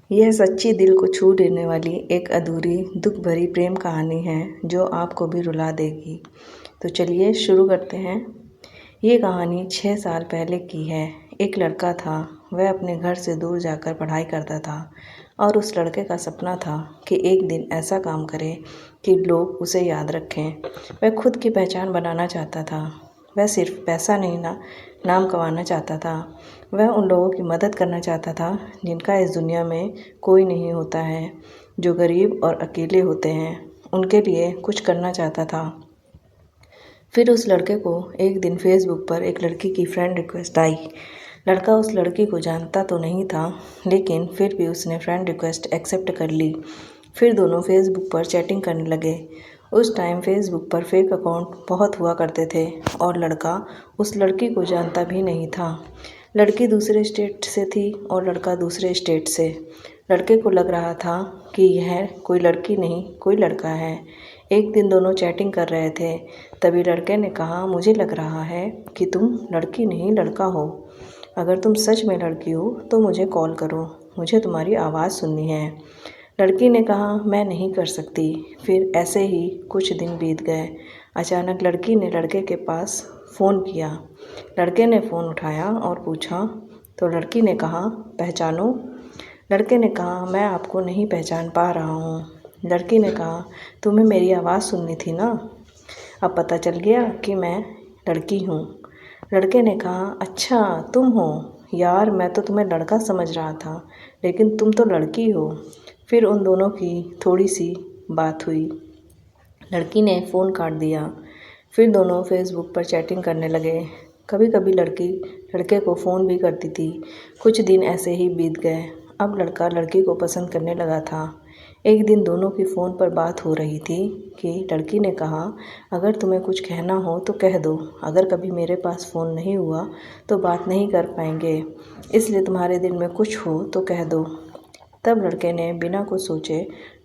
यह सच्ची दिल को छू लेने वाली एक अधूरी दुख भरी प्रेम कहानी है जो आपको भी रुला देगी। तो चलिए शुरू करते हैं। ये कहानी 6 साल पहले की है। एक लड़का था, वह अपने घर से दूर जाकर पढ़ाई करता था और उस लड़के का सपना था कि एक दिन ऐसा काम करे कि लोग उसे याद रखें। वह खुद की पहचान बनाना चाहता था। वह सिर्फ पैसा नहीं नाम कमाना चाहता था। वह उन लोगों की मदद करना चाहता था जिनका इस दुनिया में कोई नहीं होता है, जो गरीब और अकेले होते हैं। उनके लिए कुछ करना चाहता था। फिर उस लड़के को एक दिन फेसबुक पर एक लड़की की फ्रेंड रिक्वेस्ट आई। लड़का उस लड़की को जानता तो नहीं था, लेकिन फिर भी उसने फ्रेंड रिक्वेस्ट एक्सेप्ट कर ली। फिर दोनों फेसबुक पर चैटिंग करने लगे। उस टाइम फेसबुक पर फेक अकाउंट बहुत हुआ करते थे और लड़का उस लड़की को जानता भी नहीं था। लड़की दूसरे स्टेट से थी और लड़का दूसरे स्टेट से। लड़के को लग रहा था कि यह कोई लड़की नहीं, कोई लड़का है। एक दिन दोनों चैटिंग कर रहे थे, तभी लड़के ने कहा, मुझे लग रहा है कि तुम लड़की नहीं लड़का हो। अगर तुम सच में लड़की हो तो मुझे कॉल करो, मुझे तुम्हारी आवाज़ सुननी है। लड़की ने कहा, मैं नहीं कर सकती। फिर ऐसे ही कुछ दिन बीत गए। अचानक लड़की ने लड़के के पास फ़ोन किया। लड़के ने फ़ोन उठाया और पूछा तो लड़की ने कहा, पहचानो। लड़के ने कहा, मैं आपको नहीं पहचान पा रहा हूँ। लड़की ने कहा, तुम्हें मेरी आवाज़ सुननी थी ना। अब पता चल गया कि मैं लड़की हूँ। लड़के ने कहा, अच्छा तुम हो यार, मैं तो तुम्हें लड़का समझ रहा था, लेकिन तुम तो लड़की हो। फिर उन दोनों की थोड़ी सी बात हुई। लड़की ने फ़ोन काट दिया। फिर दोनों फेसबुक पर चैटिंग करने लगे। कभी कभी लड़की लड़के को फ़ोन भी करती थी। कुछ दिन ऐसे ही बीत गए। अब लड़का लड़की को पसंद करने लगा था। एक दिन दोनों की फ़ोन पर बात हो रही थी कि लड़की ने कहा, अगर तुम्हें कुछ कहना हो तो कह दो। अगर कभी मेरे पास फ़ोन नहीं हुआ तो बात नहीं कर पाएंगे, इसलिए तुम्हारे दिल में कुछ हो तो कह दो। तब लड़के ने बिना कुछ सोचे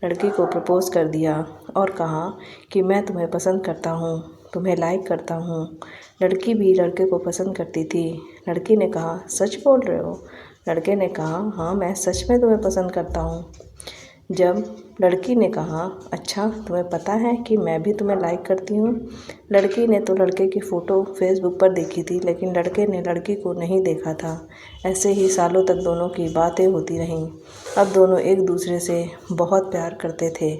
लड़की को प्रपोज़ कर दिया और कहा कि मैं तुम्हें पसंद करता हूँ, तुम्हें लाइक करता हूँ। लड़की भी लड़के को पसंद करती थी। लड़की ने कहा, सच बोल रहे हो? लड़के ने कहा, हाँ मैं सच में तुम्हें पसंद करता हूँ। जब लड़की ने कहा, अच्छा तुम्हें पता है कि मैं भी तुम्हें लाइक करती हूँ। लड़की ने तो लड़के की फ़ोटो फेसबुक पर देखी थी, लेकिन लड़के ने लड़की को नहीं देखा था। ऐसे ही सालों तक दोनों की बातें होती रहीं। अब दोनों एक दूसरे से बहुत प्यार करते थे।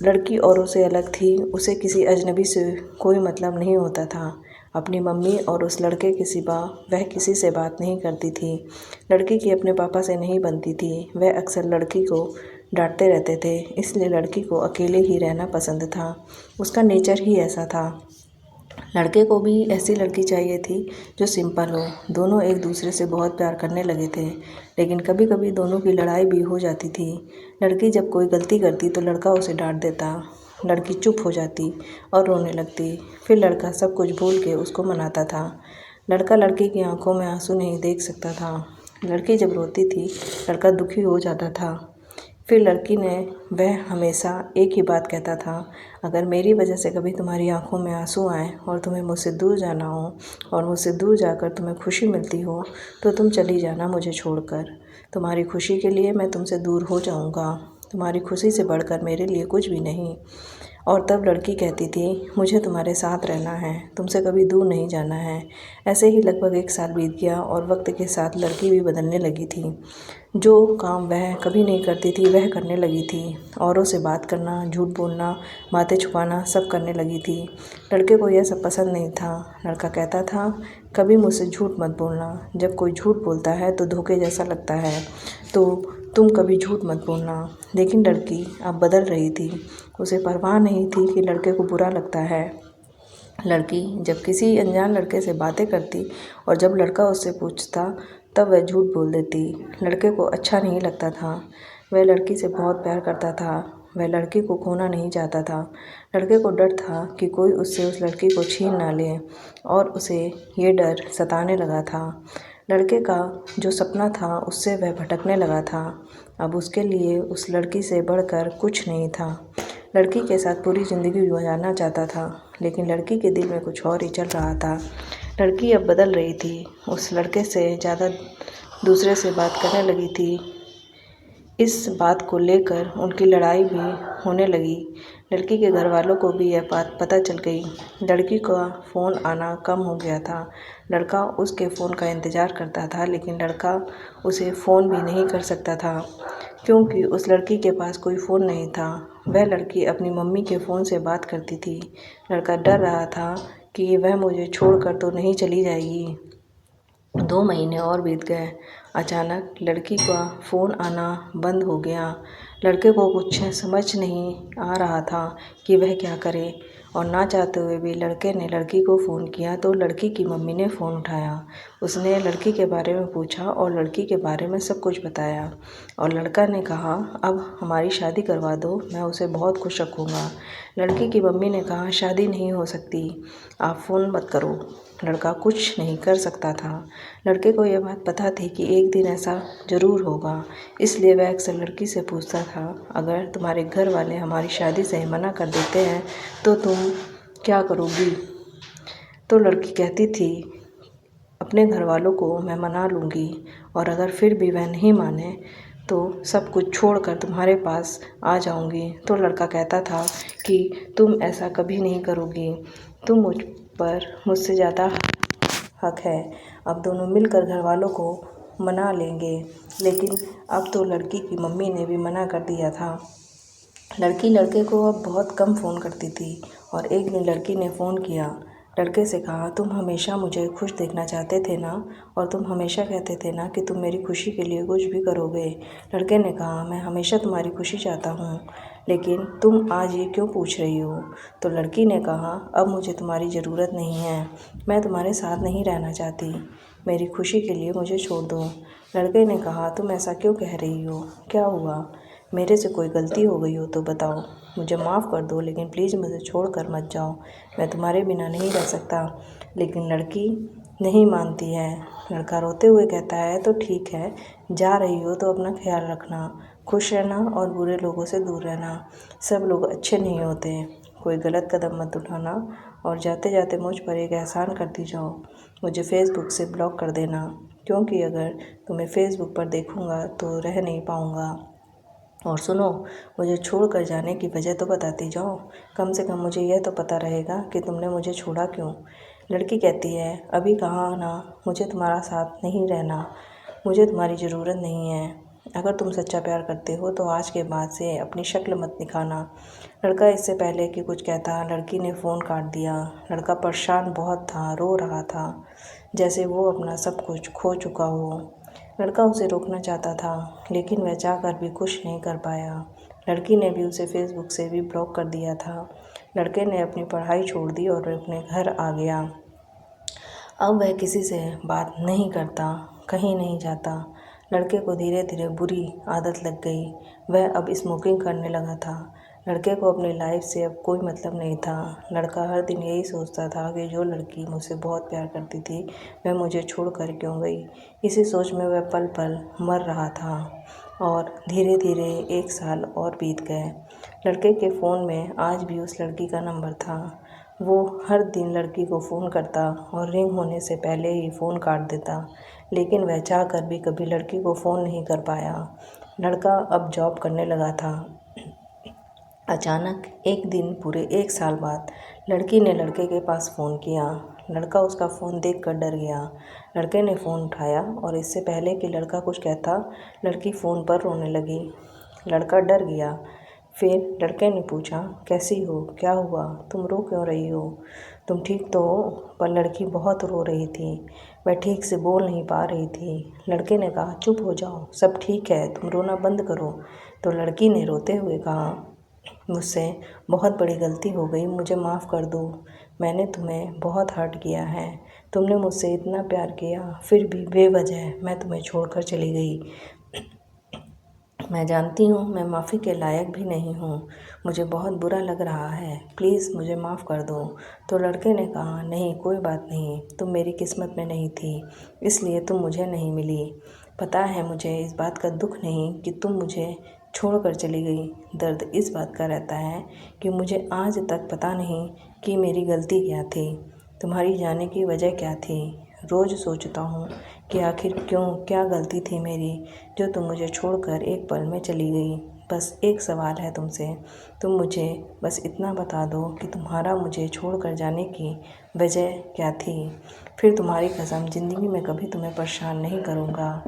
लड़की औरों से अलग थी, उसे किसी अजनबी से कोई मतलब नहीं होता था। अपनी मम्मी और उस लड़के के सिवा वह किसी से बात नहीं करती थी। लड़की की अपने पापा से नहीं बनती थी। वह अक्सर लड़की को डांटते रहते थे, इसलिए लड़की को अकेले ही रहना पसंद था। उसका नेचर ही ऐसा था। लड़के को भी ऐसी लड़की चाहिए थी जो सिंपल हो। दोनों एक दूसरे से बहुत प्यार करने लगे थे, लेकिन कभी कभी दोनों की लड़ाई भी हो जाती थी। लड़की जब कोई गलती करती तो लड़का उसे डांट देता। लड़की चुप हो जाती और रोने लगती। फिर लड़का सब कुछ भूल के उसको मनाता था। लड़का लड़की की आंखों में आंसू नहीं देख सकता था। लड़की जब रोती थी, लड़का दुखी हो जाता था। फिर लड़की ने वह हमेशा एक ही बात कहता था, अगर मेरी वजह से कभी तुम्हारी आंखों में आंसू आए और तुम्हें मुझसे दूर जाना हो और मुझसे दूर जाकर तुम्हें खुशी मिलती हो तो तुम चली जाना मुझे छोड़कर। तुम्हारी खुशी के लिए मैं तुमसे दूर हो जाऊंगा। तुम्हारी खुशी से बढ़कर मेरे लिए कुछ भी नहीं। और तब लड़की कहती थी, मुझे तुम्हारे साथ रहना है, तुमसे कभी दूर नहीं जाना है। ऐसे ही लगभग 1 साल बीत गया और वक्त के साथ लड़की भी बदलने लगी थी। जो काम वह कभी नहीं करती थी वह करने लगी थी। औरों से बात करना, झूठ बोलना, बातें छुपाना सब करने लगी थी। लड़के को यह सब पसंद नहीं था। लड़का कहता था, कभी मुझसे झूठ मत बोलना। जब कोई झूठ बोलता है तो धोखे जैसा लगता है, तो तुम कभी झूठ मत बोलना। लेकिन लड़की अब बदल रही थी। उसे परवाह नहीं थी कि लड़के को बुरा लगता है। लड़की जब किसी अनजान लड़के से बातें करती और जब लड़का उससे पूछता तब वह झूठ बोल देती। लड़के को अच्छा नहीं लगता था। वह लड़की से बहुत प्यार करता था। वह लड़की को खोना नहीं चाहता था। लड़के को डर था कि कोई उससे उस लड़की को छीन ना ले और उसे ये डर सताने लगा था। लड़के का जो सपना था उससे वह भटकने लगा था। अब उसके लिए उस लड़की से बढ़कर कुछ नहीं था। लड़की के साथ पूरी ज़िंदगी गुजारना चाहता था, लेकिन लड़की के दिल में कुछ और ही चल रहा था। लड़की अब बदल रही थी। उस लड़के से ज़्यादा दूसरे से बात करने लगी थी। इस बात को लेकर उनकी लड़ाई भी होने लगी। लड़की के घर वालों को भी यह बात पता चल गई। लड़की का फ़ोन आना कम हो गया था। लड़का उसके फ़ोन का इंतज़ार करता था, लेकिन लड़का उसे फ़ोन भी नहीं कर सकता था क्योंकि उस लड़की के पास कोई फ़ोन नहीं था। वह लड़की अपनी मम्मी के फ़ोन से बात करती थी। लड़का डर रहा था कि वह मुझे छोड़कर तो नहीं चली जाएगी। 2 महीने और बीत गए। अचानक लड़की का फ़ोन आना बंद हो गया। लड़के को कुछ समझ नहीं आ रहा था कि वह क्या करे, और ना चाहते हुए भी लड़के ने लड़की को फ़ोन किया तो लड़की की मम्मी ने फ़ोन उठाया। उसने लड़की के बारे में पूछा और लड़की के बारे में सब कुछ बताया, और लड़का ने कहा, अब हमारी शादी करवा दो, मैं उसे बहुत खुश रखूँगा। लड़की की मम्मी ने कहा, शादी नहीं हो सकती, आप फ़ोन मत करो। लड़का कुछ नहीं कर सकता था। लड़के को यह बात पता थी कि एक दिन ऐसा ज़रूर होगा, इसलिए वह अक्सर लड़की से पूछता था, अगर तुम्हारे घर वाले हमारी शादी से मना कर देते हैं तो तुम क्या करोगी? तो लड़की कहती थी, अपने घर वालों को मैं मना लूँगी, और अगर फिर भी वह नहीं माने तो सब कुछ छोड़कर तुम्हारे पास आ जाऊँगी। तो लड़का कहता था कि तुम ऐसा कभी नहीं करोगी, तुम मुझसे ज़्यादा हक है। अब दोनों मिलकर घर वालों को मना लेंगे। लेकिन अब तो लड़की की मम्मी ने भी मना कर दिया था। लड़की लड़के को अब बहुत कम फ़ोन करती थी, और एक दिन लड़की ने फ़ोन किया। लड़के से कहा, तुम हमेशा मुझे खुश देखना चाहते थे ना, और तुम हमेशा कहते थे ना कि तुम मेरी खुशी के लिए कुछ भी करोगे। लड़के ने कहा, मैं हमेशा तुम्हारी खुशी चाहता हूँ, लेकिन तुम आज ये क्यों पूछ रही हो? तो लड़की ने कहा, अब मुझे तुम्हारी ज़रूरत नहीं है, मैं तुम्हारे साथ नहीं रहना चाहती, मेरी खुशी के लिए मुझे छोड़ दो। लड़के ने कहा, तुम ऐसा क्यों कह रही हो? क्या हुआ? मेरे से कोई गलती हो गई हो तो बताओ, मुझे माफ़ कर दो, लेकिन प्लीज़ मुझे छोड़कर मत जाओ, मैं तुम्हारे बिना नहीं रह सकता। लेकिन लड़की नहीं मानती है। लड़का रोते हुए कहता है, तो ठीक है, जा रही हो तो अपना ख्याल रखना, खुश रहना और बुरे लोगों से दूर रहना। सब लोग अच्छे नहीं होते, कोई गलत कदम मत उठाना, और जाते जाते मुझ पर एक एहसान करती जाओ, मुझे फ़ेसबुक से ब्लॉक कर देना, क्योंकि अगर तुम्हें फ़ेसबुक पर देखूँगा तो रह नहीं पाऊँगा। और सुनो, मुझे छोड़कर जाने की वजह तो बताती जाओ, कम से कम मुझे यह तो पता रहेगा कि तुमने मुझे छोड़ा क्यों। लड़की कहती है, अभी कहाँ आना, मुझे तुम्हारा साथ नहीं रहना, मुझे तुम्हारी ज़रूरत नहीं है। अगर तुम सच्चा प्यार करते हो तो आज के बाद से अपनी शक्ल मत दिखाना। लड़का इससे पहले कि कुछ कहता, लड़की ने फ़ोन काट दिया। लड़का परेशान बहुत था, रो रहा था, जैसे वो अपना सब कुछ खो चुका हो। लड़का उसे रोकना चाहता था, लेकिन वह चाहकर भी कुछ नहीं कर पाया। लड़की ने भी उसे फ़ेसबुक से भी ब्लॉक कर दिया था। लड़के ने अपनी पढ़ाई छोड़ दी और अपने घर आ गया। अब वह किसी से बात नहीं करता, कहीं नहीं जाता। लड़के को धीरे धीरे बुरी आदत लग गई। वह अब स्मोकिंग करने लगा था। लड़के को अपनी लाइफ से अब कोई मतलब नहीं था। लड़का हर दिन यही सोचता था कि जो लड़की मुझसे बहुत प्यार करती थी, वह मुझे छोड़कर क्यों गई। इसी सोच में वह पल पल मर रहा था। और धीरे धीरे 1 साल और बीत गए। लड़के के फ़ोन में आज भी उस लड़की का नंबर था। वो हर दिन लड़की को फ़ोन करता और रिंग होने से पहले ही फ़ोन काट देता, लेकिन वह चाहकर भी कभी लड़की को फ़ोन नहीं कर पाया। लड़का अब जॉब करने लगा था। अचानक एक दिन पूरे 1 साल बाद लड़की ने लड़के के पास फ़ोन किया। लड़का उसका फ़ोन देखकर डर गया। लड़के ने फ़ोन उठाया और इससे पहले कि लड़का कुछ कहता, लड़की फ़ोन पर रोने लगी। लड़का डर गया। फिर लड़के ने पूछा, कैसी हो, क्या हुआ, तुम रो क्यों रही हो, तुम ठीक तो हो? पर लड़की बहुत रो रही थी, वह ठीक से बोल नहीं पा रही थी। लड़के ने कहा, चुप हो जाओ, सब ठीक है, तुम रोना बंद करो। तो लड़की ने रोते हुए कहा, मुझसे बहुत बड़ी गलती हो गई, मुझे माफ़ कर दो, मैंने तुम्हें बहुत हर्ट किया है, तुमने मुझसे इतना प्यार किया, फिर भी बेवजह मैं तुम्हें छोड़कर चली गई। मैं जानती हूँ मैं माफ़ी के लायक भी नहीं हूँ, मुझे बहुत बुरा लग रहा है, प्लीज़ मुझे माफ़ कर दो। तो लड़के ने कहा, नहीं कोई बात नहीं, तुम मेरी किस्मत में नहीं थी, इसलिए तुम मुझे नहीं मिली। पता है मुझे इस बात का दुख नहीं कि तुम मुझे छोड़कर चली गई, दर्द इस बात का रहता है कि मुझे आज तक पता नहीं कि मेरी गलती क्या थी, तुम्हारी जाने की वजह क्या थी। रोज़ सोचता हूँ कि आखिर क्यों, क्या गलती थी मेरी जो तुम मुझे छोड़कर एक पल में चली गई। बस एक सवाल है तुमसे, तुम मुझे बस इतना बता दो कि तुम्हारा मुझे छोड़कर जाने की वजह क्या थी। फिर तुम्हारी कसम ज़िंदगी में कभी तुम्हें परेशान नहीं करूँगा।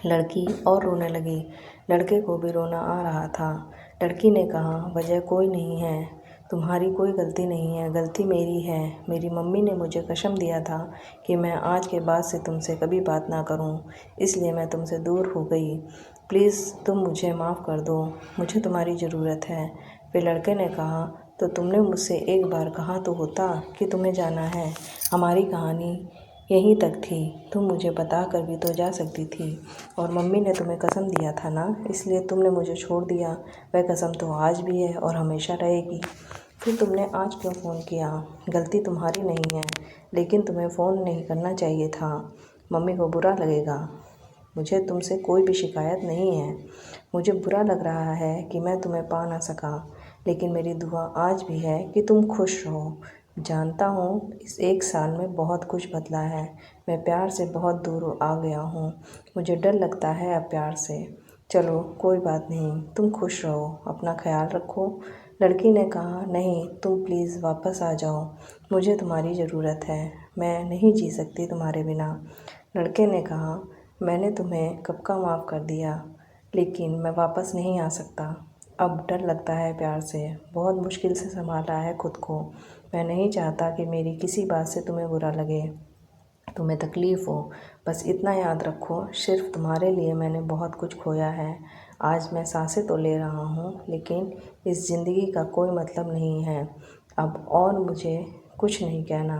लड़की और रोने लगी। लड़के को भी रोना आ रहा था। लड़की ने कहा, वजह कोई नहीं है, तुम्हारी कोई गलती नहीं है, गलती मेरी है। मेरी मम्मी ने मुझे कसम दिया था कि मैं आज के बाद से तुमसे कभी बात ना करूं, इसलिए मैं तुमसे दूर हो गई। प्लीज़ तुम मुझे माफ़ कर दो, मुझे तुम्हारी ज़रूरत है। फिर लड़के ने कहा, तो तुमने मुझसे एक बार कहा तो होता कि तुम्हें जाना है। हमारी कहानी यहीं तक थी, तुम मुझे बता कर भी तो जा सकती थी। और मम्मी ने तुम्हें कसम दिया था ना, इसलिए तुमने मुझे छोड़ दिया। वह कसम तो आज भी है और हमेशा रहेगी। फिर तुमने आज क्यों फ़ोन किया? गलती तुम्हारी नहीं है, लेकिन तुम्हें फ़ोन नहीं करना चाहिए था। मम्मी को बुरा लगेगा। मुझे तुमसे कोई भी शिकायत नहीं है। मुझे बुरा लग रहा है कि मैं तुम्हें पा ना सका, लेकिन मेरी दुआ आज भी है कि तुम खुश रहो। जानता हूँ इस एक साल में बहुत कुछ बदला है। मैं प्यार से बहुत दूर आ गया हूँ। मुझे डर लगता है अब प्यार से। चलो कोई बात नहीं, तुम खुश रहो, अपना ख्याल रखो। लड़की ने कहा, नहीं, तुम प्लीज़ वापस आ जाओ। मुझे तुम्हारी ज़रूरत है। मैं नहीं जी सकती तुम्हारे बिना। लड़के ने कहा, मैंने तुम्हें कब का माफ़ कर दिया, लेकिन मैं वापस नहीं आ सकता। अब डर लगता है प्यार से। बहुत मुश्किल से संभाला है खुद को। मैं नहीं चाहता कि मेरी किसी बात से तुम्हें बुरा लगे, तुम्हें तकलीफ़ हो। बस इतना याद रखो, सिर्फ तुम्हारे लिए मैंने बहुत कुछ खोया है। आज मैं सांसें तो ले रहा हूँ, लेकिन इस ज़िंदगी का कोई मतलब नहीं है अब, और मुझे कुछ नहीं कहना।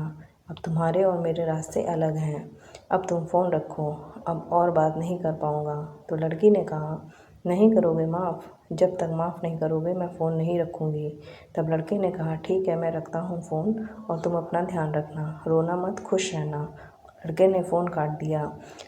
अब तुम्हारे और मेरे रास्ते अलग हैं। अब तुम फ़ोन रखो, अब और बात नहीं कर पाऊँगा। तो लड़की ने कहा, नहीं करोगे माफ़? जब तक माफ़ नहीं करोगे मैं फ़ोन नहीं रखूँगी। तब लड़के ने कहा, ठीक है, मैं रखता हूँ फ़ोन, और तुम अपना ध्यान रखना, रोना मत, खुश रहना। लड़के ने फ़ोन काट दिया।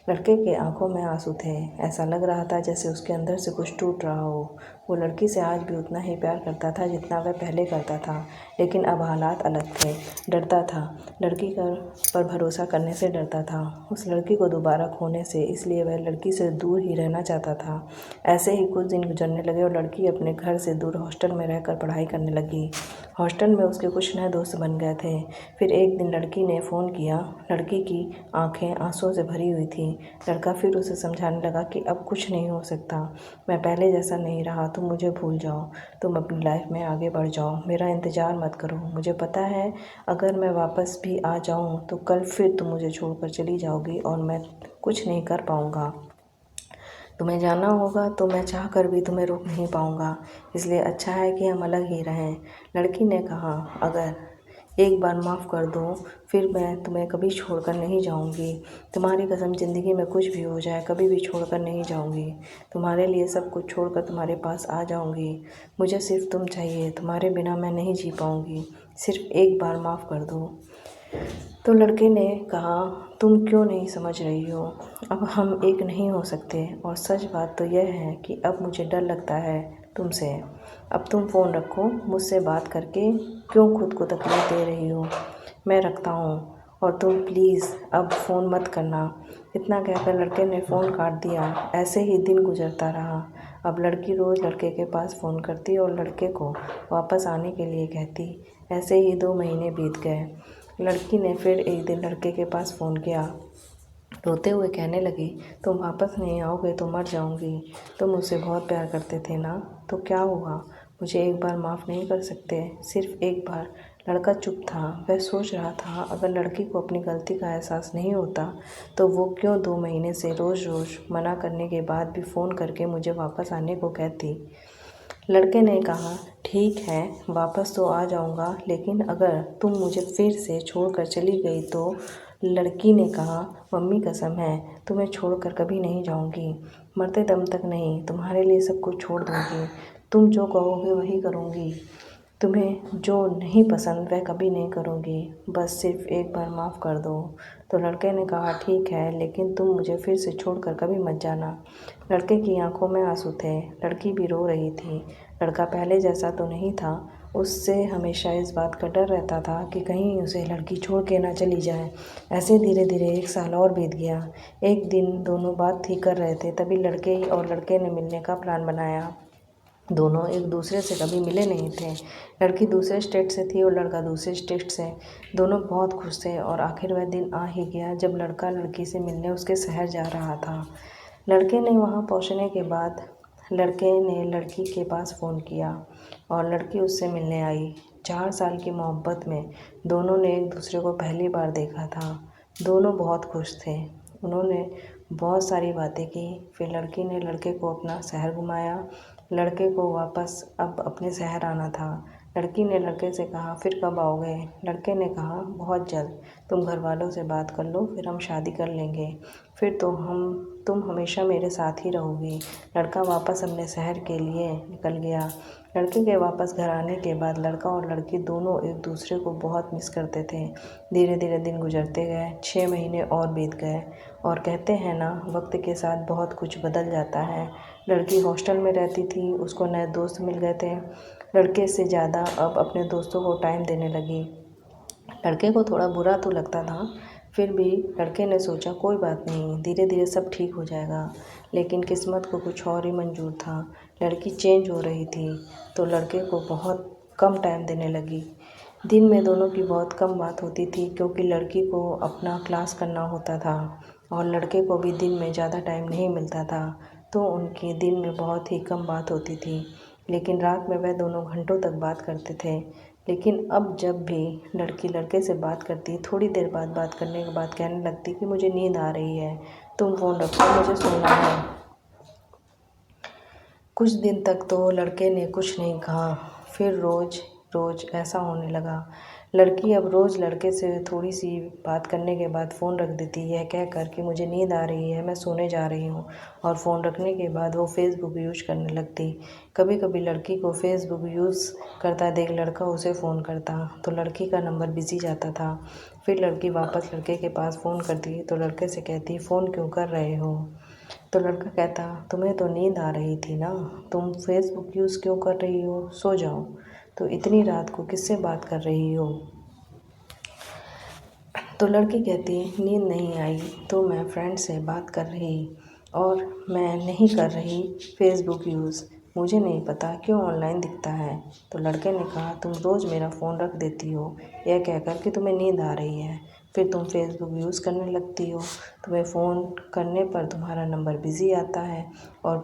लड़के के आंखों में आंसू थे। ऐसा लग रहा था जैसे उसके अंदर से कुछ टूट रहा हो। वो लड़की से आज भी उतना ही प्यार करता था जितना वह पहले करता था, लेकिन अब हालात अलग थे। डरता था, लड़की पर भरोसा करने से डरता था, उस लड़की को दोबारा खोने से, इसलिए वह लड़की से दूर ही रहना चाहता था। ऐसे ही कुछ दिन गुजरने लगे और लड़की अपने घर से दूर हॉस्टल में रहकर पढ़ाई करने लगी। हॉस्टल में उसके कुछ नए दोस्त बन गए थे। फिर एक दिन लड़की ने फ़ोन किया। लड़की की आंखें आंसुओं से भरी हुई थी। लड़का फिर उसे समझाने लगा कि अब कुछ नहीं हो सकता, मैं पहले जैसा नहीं रहा, तुम मुझे भूल जाओ, तुम अपनी लाइफ में आगे बढ़ जाओ, मेरा इंतज़ार मत करो। मुझे पता है अगर मैं वापस भी आ जाऊँ तो कल फिर तुम मुझे छोड़कर चली जाओगी और मैं कुछ नहीं कर पाऊँगा। तुम्हें जाना होगा तो मैं चाह कर भी तुम्हें रोक नहीं पाऊँगा, इसलिए अच्छा है कि हम अलग ही रहें। लड़की ने कहा, अगर एक बार माफ़ कर दो, फिर मैं तुम्हें कभी छोड़कर नहीं जाऊँगी। तुम्हारी कसम, ज़िंदगी में कुछ भी हो जाए कभी भी छोड़कर नहीं जाऊँगी। तुम्हारे लिए सब कुछ छोड़कर तुम्हारे पास आ जाऊँगी। मुझे सिर्फ तुम चाहिए, तुम्हारे बिना मैं नहीं जी पाऊँगी। सिर्फ एक बार माफ़ कर दो। तो लड़के ने कहा, तुम क्यों नहीं समझ रही हो? अब हम एक नहीं हो सकते, और सच बात तो यह है कि अब मुझे डर लगता है तुमसे। अब तुम फ़ोन रखो, मुझसे बात करके क्यों खुद को तकलीफ़ दे रही हो? मैं रखता हूँ, और तुम प्लीज़ अब फ़ोन मत करना। इतना कहकर लड़के ने फ़ोन काट दिया। ऐसे ही दिन गुजरता रहा। अब लड़की रोज़ लड़के के पास फ़ोन करती और लड़के को वापस आने के लिए कहती। ऐसे ही 2 महीने बीत गए। लड़की ने फिर एक दिन लड़के के पास फ़ोन किया। रोते हुए कहने लगी, तुम वापस नहीं आओगे तो मर जाऊंगी। तुम मुझसे बहुत प्यार करते थे ना, तो क्या हुआ? मुझे एक बार माफ़ नहीं कर सकते? सिर्फ एक बार। लड़का चुप था। वह सोच रहा था, अगर लड़की को अपनी गलती का एहसास नहीं होता तो वो क्यों 2 महीने से रोज़ रोज़ मना करने के बाद भी फ़ोन करके मुझे वापस आने को कहती। लड़के ने कहा, ठीक है, वापस तो आ जाऊंगा, लेकिन अगर तुम मुझे फिर से छोड़कर चली गई तो? लड़की ने कहा, मम्मी कसम है, तुम्हें छोड़कर कभी नहीं जाऊंगी, मरते दम तक नहीं, तुम्हारे लिए सब कुछ छोड़ दूंगी। तुम जो कहोगे वही करूंगी। तुम्हें जो नहीं पसंद वह कभी नहीं करूँगी। बस सिर्फ एक बार माफ़ कर दो। तो लड़के ने कहा, ठीक है, लेकिन तुम मुझे फिर से छोड़कर कभी मत जाना। लड़के की आंखों में आंसू थे। लड़की भी रो रही थी। लड़का पहले जैसा तो नहीं था, उससे हमेशा इस बात का डर रहता था कि कहीं उसे लड़की छोड़ के ना चली जाए। ऐसे धीरे धीरे 1 साल और बीत गया। एक दिन दोनों बात ही कर रहे थे, तभी लड़के और लड़के ने मिलने का प्लान बनाया। दोनों एक दूसरे से कभी मिले नहीं थे। लड़की दूसरे स्टेट से थी और लड़का दूसरे स्टेट से। दोनों बहुत खुश थे और आखिर वह दिन आ ही गया जब लड़का लड़की से मिलने उसके शहर जा रहा था। लड़के ने वहां पहुंचने के बाद लड़के ने लड़की के पास फ़ोन किया और लड़की उससे मिलने आई। 4 साल की मोहब्बत में दोनों ने एक दूसरे को पहली बार देखा था। दोनों बहुत खुश थे। उन्होंने बहुत सारी बातें की। फिर लड़की ने लड़के को अपना शहर घुमाया। लड़के को वापस अब अपने शहर आना था। लड़की ने लड़के से कहा, फिर कब आओगे? लड़के ने कहा, बहुत जल्द। तुम घर वालों से बात कर लो, फिर हम शादी कर लेंगे। फिर तो तुम हमेशा मेरे साथ ही रहोगी। लड़का वापस अपने शहर के लिए निकल गया। लड़के के वापस घर आने के बाद लड़का और लड़की दोनों एक दूसरे को बहुत मिस करते थे। धीरे धीरे दिन गुजरते गए। 6 महीने और बीत गए और कहते हैं ना, वक्त के साथ बहुत कुछ बदल जाता है। लड़की हॉस्टल में रहती थी, उसको नए दोस्त मिल गए थे। लड़के से ज़्यादा अब अपने दोस्तों को टाइम देने लगी। लड़के को थोड़ा बुरा तो लगता था, फिर भी लड़के ने सोचा कोई बात नहीं, धीरे धीरे सब ठीक हो जाएगा। लेकिन किस्मत को कुछ और ही मंजूर था। लड़की चेंज हो रही थी तो लड़के को बहुत कम टाइम देने लगी। दिन में दोनों की बहुत कम बात होती थी क्योंकि लड़की को अपना क्लास करना होता था और लड़के को भी दिन में ज़्यादा टाइम नहीं मिलता था, तो उनकी दिन में बहुत ही कम बात होती थी। लेकिन रात में वह दोनों घंटों तक बात करते थे। लेकिन अब जब भी लड़की लड़के से बात करती, थोड़ी देर बाद बात करने के बाद कहने लगती कि मुझे नींद आ रही है, तुम फ़ोन रखो, मुझे सोना है। कुछ दिन तक तो लड़के ने कुछ नहीं कहा, फिर रोज़ रोज़ ऐसा होने लगा। लड़की अब रोज़ लड़के से थोड़ी सी बात करने के बाद फ़ोन रख देती है, कह कर कि मुझे नींद आ रही है, मैं सोने जा रही हूँ। और फ़ोन रखने के बाद वो फेसबुक यूज़ करने लगती। कभी कभी लड़की को फेसबुक यूज़ करता देख लड़का उसे फ़ोन करता तो लड़की का नंबर बिज़ी जाता था। फिर लड़की वापस लड़के के पास फ़ोन करती तो लड़के से कहती, फ़ोन क्यों कर रहे हो? तो लड़का कहता, तुम्हें तो नींद आ रही थी ना, तुम फेसबुक यूज़ क्यों कर रही हो? सो जाओ। तो इतनी रात को किससे बात कर रही हो? तो लड़की कहती, नींद नहीं आई तो मैं फ्रेंड से बात कर रही और मैं नहीं कर रही फेसबुक यूज़। मुझे नहीं पता क्यों ऑनलाइन दिखता है। तो लड़के ने कहा, तुम रोज़ मेरा फ़ोन रख देती हो यह कहकर कि तुम्हें नींद आ रही है, फिर तुम फेसबुक यूज़ करने लगती हो। तुम्हें फ़ोन करने पर तुम्हारा नंबर बिज़ी आता है और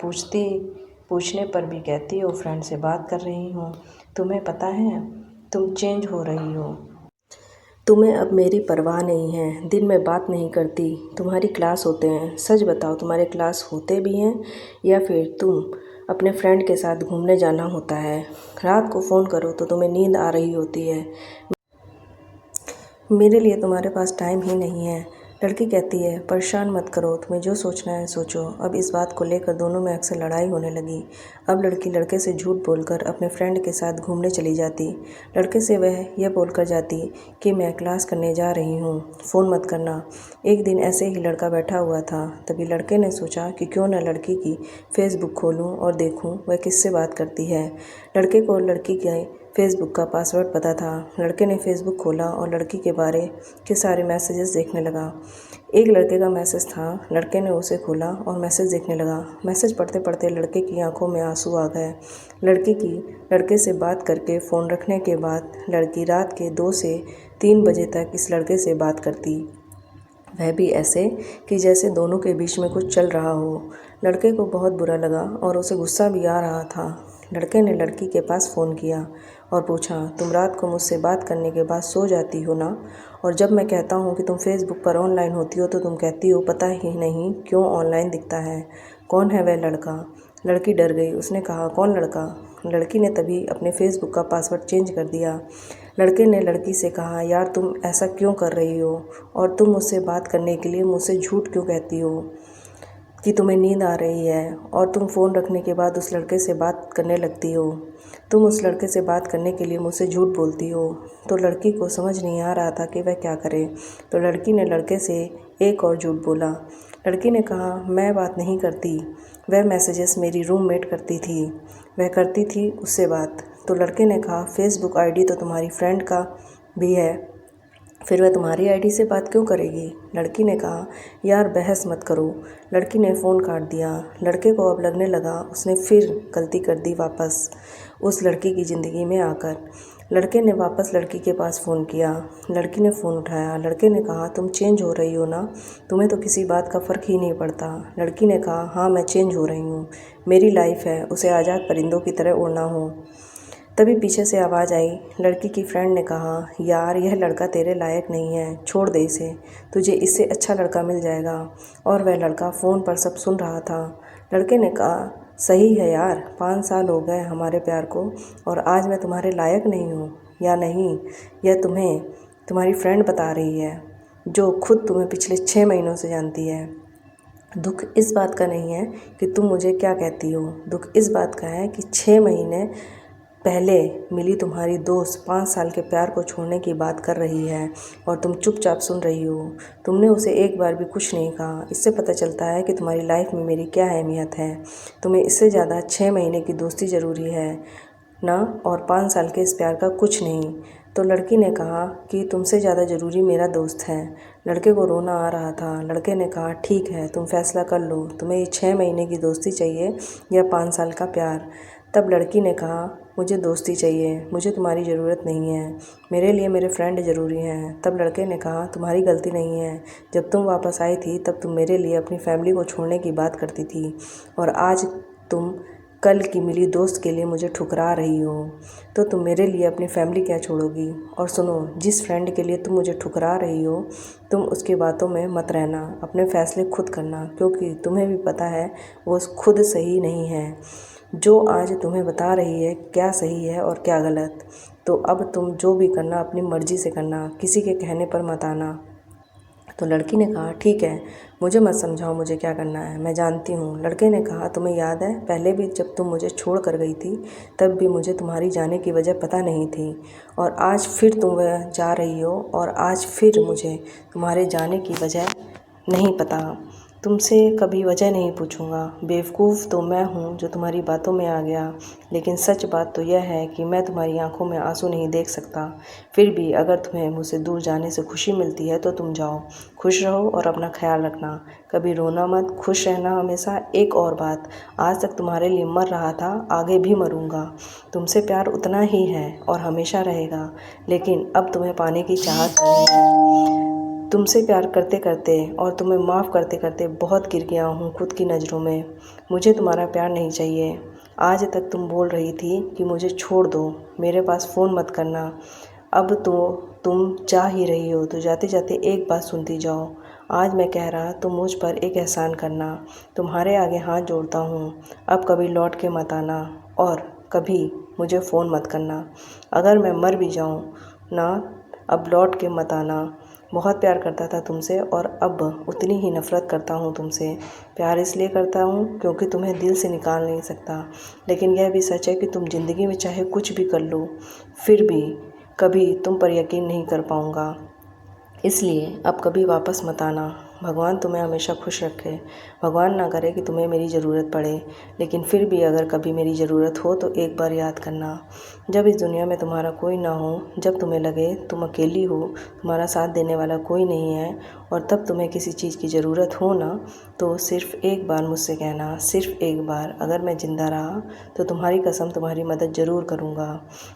पूछने पर भी कहती हो फ्रेंड से बात कर रही हूँ। तुम्हें पता है तुम चेंज हो रही हो। तुम्हें अब मेरी परवाह नहीं है, दिन में बात नहीं करती। तुम्हारी क्लास होते हैं, सच बताओ तुम्हारे क्लास होते भी हैं या फिर तुम अपने फ्रेंड के साथ घूमने जाना होता है? रात को फ़ोन करो तो तुम्हें नींद आ रही होती है। मेरे लिए तुम्हारे पास टाइम ही नहीं है। लड़की कहती है, परेशान मत करो, तुम्हें जो सोचना है सोचो। अब इस बात को लेकर दोनों में अक्सर लड़ाई होने लगी। अब लड़की लड़के से झूठ बोलकर अपने फ्रेंड के साथ घूमने चली जाती। लड़के से वह यह बोलकर जाती कि मैं क्लास करने जा रही हूँ, फ़ोन मत करना। एक दिन ऐसे ही लड़का बैठा हुआ था, तभी लड़के ने सोचा कि क्यों न लड़की की फेसबुक खोलूँ और देखूँ वह किससे बात करती है। लड़के को लड़की के फेसबुक का पासवर्ड पता था। लड़के ने फेसबुक खोला और लड़की के बारे के सारे मैसेजेस देखने लगा। एक लड़के का मैसेज था। लड़के ने उसे खोला और मैसेज देखने लगा। मैसेज पढ़ते पढ़ते लड़के की आंखों में आंसू आ गए। लड़के से बात करके फ़ोन रखने के बाद लड़की रात के 2 से 3 बजे तक इस लड़के से बात करती, वह भी ऐसे कि जैसे दोनों के बीच में कुछ चल रहा हो। लड़के को बहुत बुरा लगा और उसे गुस्सा भी आ रहा था। लड़के ने लड़की के पास फ़ोन किया और पूछा, तुम रात को मुझसे बात करने के बाद सो जाती हो ना? और जब मैं कहता हूँ कि तुम फेसबुक पर ऑनलाइन होती हो तो तुम कहती हो पता ही नहीं क्यों ऑनलाइन दिखता है। कौन है वह लड़का? लड़की डर गई। उसने कहा, कौन लड़का? लड़की ने तभी अपने फेसबुक का पासवर्ड चेंज कर दिया। लड़के ने लड़की से कहा, यार तुम ऐसा क्यों कर रही हो और तुम मुझसे बात करने के लिए मुझसे झूठ क्यों कहती हो कि तुम्हें नींद आ रही है और तुम फ़ोन रखने के बाद उस लड़के से बात करने लगती हो। तुम उस लड़के से बात करने के लिए मुझसे झूठ बोलती हो। तो लड़की को समझ नहीं आ रहा था कि वह क्या करे। तो लड़की ने लड़के से एक और झूठ बोला। लड़की ने कहा, मैं बात नहीं करती, वह मैसेजेस मेरी रूममेट करती थी, वह करती थी उससे बात। तो लड़के ने कहा फेसबुक आईडी तो तुम्हारी फ्रेंड का भी है, फिर वह तुम्हारी आईडी से बात क्यों करेगी। लड़की ने कहा यार बहस मत करो। लड़की ने फ़ोन काट दिया। लड़के को अब लगने लगा उसने फिर गलती कर दी वापस उस लड़की की ज़िंदगी में आकर। लड़के ने वापस लड़की के पास फ़ोन किया। लड़की ने फ़ोन उठाया। लड़के ने कहा तुम चेंज हो रही हो ना, तुम्हें तो किसी बात का फ़र्क ही नहीं पड़ता। लड़की ने कहा हाँ मैं चेंज हो रही हूँ, मेरी लाइफ है, उसे आज़ाद परिंदों की तरह उड़ना हो। तभी पीछे से आवाज़ आई। लड़की की फ्रेंड ने कहा यार यह लड़का तेरे लायक नहीं है, छोड़ दे इसे, तुझे इससे अच्छा लड़का मिल जाएगा। और वह लड़का फ़ोन पर सब सुन रहा था। लड़के ने कहा सही है यार, 5 साल हो गए हमारे प्यार को और आज मैं तुम्हारे लायक नहीं हूँ या नहीं, यह तुम्हें तुम्हारी फ्रेंड बता रही है जो खुद तुम्हें पिछले 6 महीनों से जानती है। दुख इस बात का नहीं है कि तुम मुझे क्या कहती हो, दुख इस बात का है कि 6 महीने पहले मिली तुम्हारी दोस्त 5 साल के प्यार को छोड़ने की बात कर रही है और तुम चुपचाप सुन रही हो। तुमने उसे एक बार भी कुछ नहीं कहा। इससे पता चलता है कि तुम्हारी लाइफ में मेरी क्या अहमियत है। तुम्हें इससे ज़्यादा 6 महीने की दोस्ती ज़रूरी है ना, और 5 साल के इस प्यार का कुछ नहीं। तो लड़की ने कहा कि तुमसे ज़्यादा ज़रूरी मेरा दोस्त है। लड़के को रोना आ रहा था। लड़के ने कहा ठीक है, तुम फैसला कर लो, तुम्हें ये 6 महीने की दोस्ती चाहिए या 5 साल का प्यार। तब लड़की ने कहा मुझे दोस्ती चाहिए, मुझे तुम्हारी ज़रूरत नहीं है, मेरे लिए मेरे फ्रेंड ज़रूरी हैं। तब लड़के ने कहा तुम्हारी गलती नहीं है, जब तुम वापस आई थी तब तुम मेरे लिए अपनी फैमिली को छोड़ने की बात करती थी और आज तुम कल की मिली दोस्त के लिए मुझे ठुकरा रही हो, तो तुम मेरे लिए अपनी फैमिली क्या छोड़ोगी। और सुनो, जिस फ्रेंड के लिए तुम मुझे ठुकरा रही हो तुम उसकी बातों में मत रहना, अपने फ़ैसले खुद करना, क्योंकि तुम्हें भी पता है वो खुद सही नहीं है। जो आज तुम्हें बता रही है क्या सही है और क्या गलत। तो अब तुम जो भी करना अपनी मर्ज़ी से करना, किसी के कहने पर मत आना। तो लड़की ने कहा ठीक है, मुझे मत समझाओ मुझे क्या करना है, मैं जानती हूँ। लड़के ने कहा तुम्हें याद है पहले भी जब तुम मुझे छोड़ कर गई थी तब भी मुझे तुम्हारी जाने की वजह पता नहीं थी और आज फिर तुम वह जा रही हो और आज फिर मुझे तुम्हारे जाने की वजह नहीं पता। तुमसे कभी वजह नहीं पूछूंगा। बेवकूफ़ तो मैं हूँ जो तुम्हारी बातों में आ गया, लेकिन सच बात तो यह है कि मैं तुम्हारी आंखों में आंसू नहीं देख सकता। फिर भी अगर तुम्हें मुझसे दूर जाने से खुशी मिलती है तो तुम जाओ, खुश रहो और अपना ख्याल रखना, कभी रोना मत, खुश रहना हमेशा। एक और बात, आज तक तुम्हारे लिए मर रहा था, आगे भी मरूंगा। तुमसे प्यार उतना ही है और हमेशा रहेगा, लेकिन अब तुम्हें पाने की चाहत नहीं है। तुमसे प्यार करते करते और तुम्हें माफ़ करते करते बहुत गिर गया हूँ खुद की नज़रों में। मुझे तुम्हारा प्यार नहीं चाहिए। आज तक तुम बोल रही थी कि मुझे छोड़ दो, मेरे पास फ़ोन मत करना। अब तो तुम जा ही रही हो तो जाते जाते एक बात सुनती जाओ। आज मैं कह रहा तुम मुझ पर एक एहसान करना, तुम्हारे आगे हाथ जोड़ता हूँ, अब कभी लौट के मत आना और कभी मुझे फ़ोन मत करना। अगर मैं मर भी जाऊँ ना, अब लौट के मत आना। बहुत प्यार करता था तुमसे और अब उतनी ही नफ़रत करता हूँ तुमसे। प्यार इसलिए करता हूँ क्योंकि तुम्हें दिल से निकाल नहीं सकता, लेकिन यह भी सच है कि तुम ज़िंदगी में चाहे कुछ भी कर लो फिर भी कभी तुम पर यकीन नहीं कर पाऊँगा। इसलिए अब कभी वापस मत आना। भगवान तुम्हें हमेशा खुश रखे। भगवान ना करे कि तुम्हें मेरी ज़रूरत पड़े, लेकिन फिर भी अगर कभी मेरी ज़रूरत हो तो एक बार याद करना। जब इस दुनिया में तुम्हारा कोई ना हो, जब तुम्हें लगे तुम अकेली हो, तुम्हारा साथ देने वाला कोई नहीं है और तब तुम्हें किसी चीज़ की ज़रूरत हो ना, तो सिर्फ़ एक बार मुझसे कहना, सिर्फ़ एक बार। अगर मैं ज़िंदा रहा तो तुम्हारी कसम तुम्हारी मदद ज़रूर करूँगा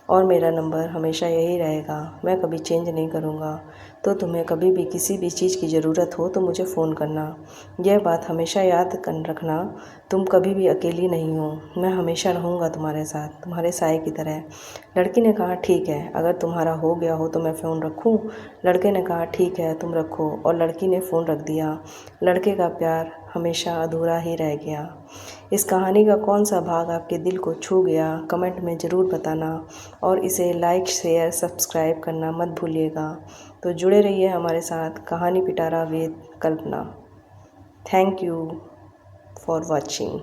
और मेरा नंबर हमेशा यही रहेगा, मैं कभी चेंज नहीं करूँगा। तो तुम्हें कभी भी किसी भी चीज़ की ज़रूरत हो तो मुझे फ़ोन करना। यह बात हमेशा याद कर रखना, तुम कभी भी अकेली नहीं हो, मैं हमेशा रहूँगा तुम्हारे साथ, तुम्हारे साए की तरह। लड़की ने कहा ठीक है, अगर तुम्हारा हो गया हो तो मैं फ़ोन रखूँ। लड़के ने कहा ठीक है तुम रखो, और लड़की ने फ़ोन रख दिया। लड़के का प्यार हमेशा अधूरा ही रह गया। इस कहानी का कौन सा भाग आपके दिल को छू गया, कमेंट में ज़रूर बताना और इसे लाइक शेयर सब्सक्राइब करना मत भूलिएगा। तो जुड़े रहिए हमारे साथ कहानी पिटारा with Kalpana. Thank you for watching.